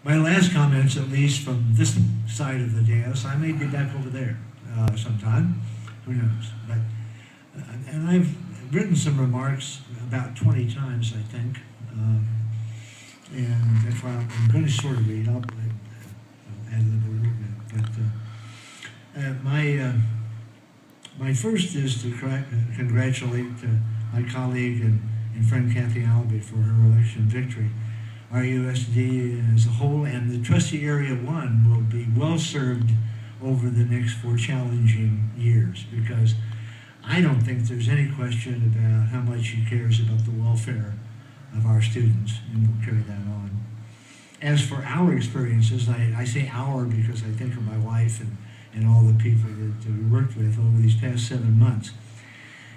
My last comments, at least from this side of the dais, I may be back over there sometime. Who knows? But and I've written some remarks about 20 times, I think, and that's why I'm going to sort of read. I'll add a little bit. But my first is to congratulate my colleague and friend Kathy Albee for her election victory. RUSD as a whole and the trustee area 1 will be well served over the next 4 challenging years, because I don't think there's any question about how much she cares about the welfare of our students, and we'll carry that on. As for our experiences, I say our because I think of my wife and all the people that we worked with over these past 7 months.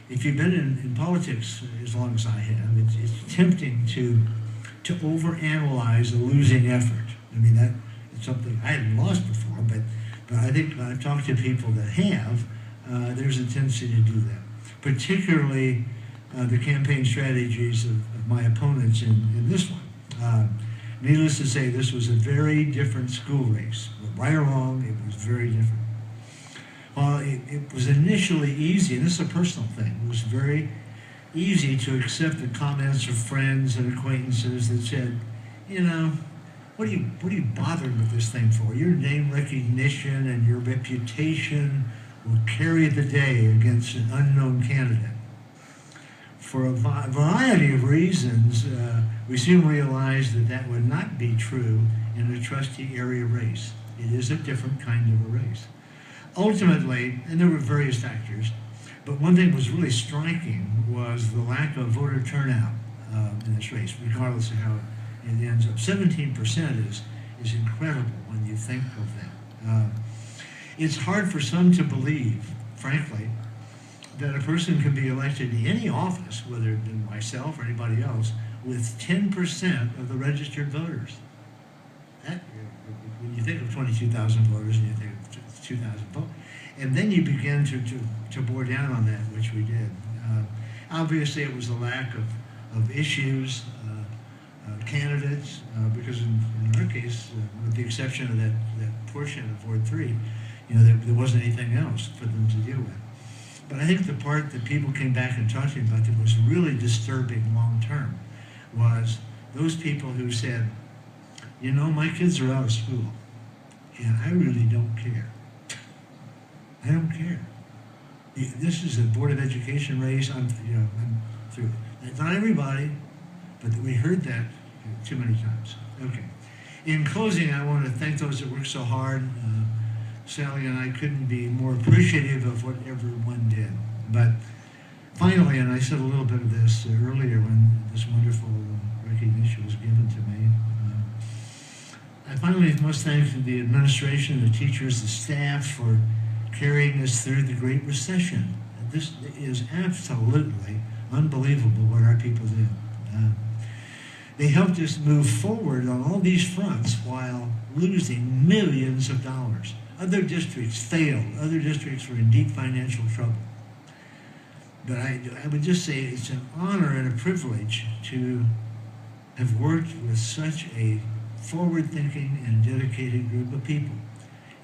If you've been in politics as long as I have, it's tempting to overanalyze a losing effort. I mean, it's something I hadn't lost before, but I think when I've talked to people that have, there's a tendency to do that. Particularly the campaign strategies of my opponents in this one. Needless to say, this was a very different school race. Right or wrong, it was very different. Well, it was initially easy, and this is a personal thing, it was very easy to accept the comments of friends and acquaintances that said, you know, what are you bothering with this thing for? Your name recognition and your reputation will carry the day against an unknown candidate. For a variety of reasons, we soon realized that would not be true in a trustee area race. It is a different kind of a race. Ultimately, and there were various factors, but one thing that was really striking was the lack of voter turnout in this race, regardless of how it ends up. 17% is incredible when you think of that. It's hard for some to believe, frankly, that a person can be elected to any office, whether it be myself or anybody else, with 10% of the registered voters. That, when you think of 22,000 voters and you think of 2,000 votes, and then you begin to bore down on that, which we did. Obviously, it was a lack of issues, candidates, because in our case, with the exception of that portion of Ward 3, you know, there wasn't anything else for them to deal with. But I think the part that people came back and talked to me about that was really disturbing long term was those people who said, you know, my kids are out of school, and I really don't care. I don't care. This is a Board of Education race. I'm through. It's not everybody, but we heard that too many times. Okay. In closing, I want to thank those that worked so hard. Sally and I couldn't be more appreciative of what everyone did. But finally, and I said a little bit of this earlier when this wonderful recognition was given to me, I finally must thank the administration, the teachers, the staff for carrying us through the Great Recession. This is absolutely unbelievable what our people did. They helped us move forward on all these fronts while losing millions of dollars. Other districts failed. Other districts were in deep financial trouble. But I would just say it's an honor and a privilege to have worked with such a forward-thinking and dedicated group of people.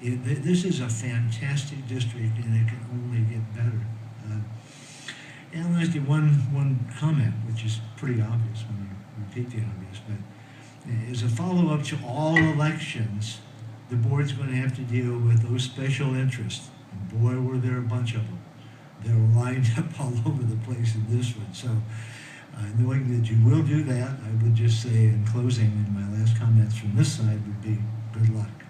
This is a fantastic district, and it can only get better. And I'll ask you one comment, which is pretty obvious when you repeat the obvious, but as a follow-up to all elections, the board's going to have to deal with those special interests. And boy, were there a bunch of them. They're lined up all over the place in this one. So knowing that you will do that, I would just say in closing, and my last comments from this side would be good luck.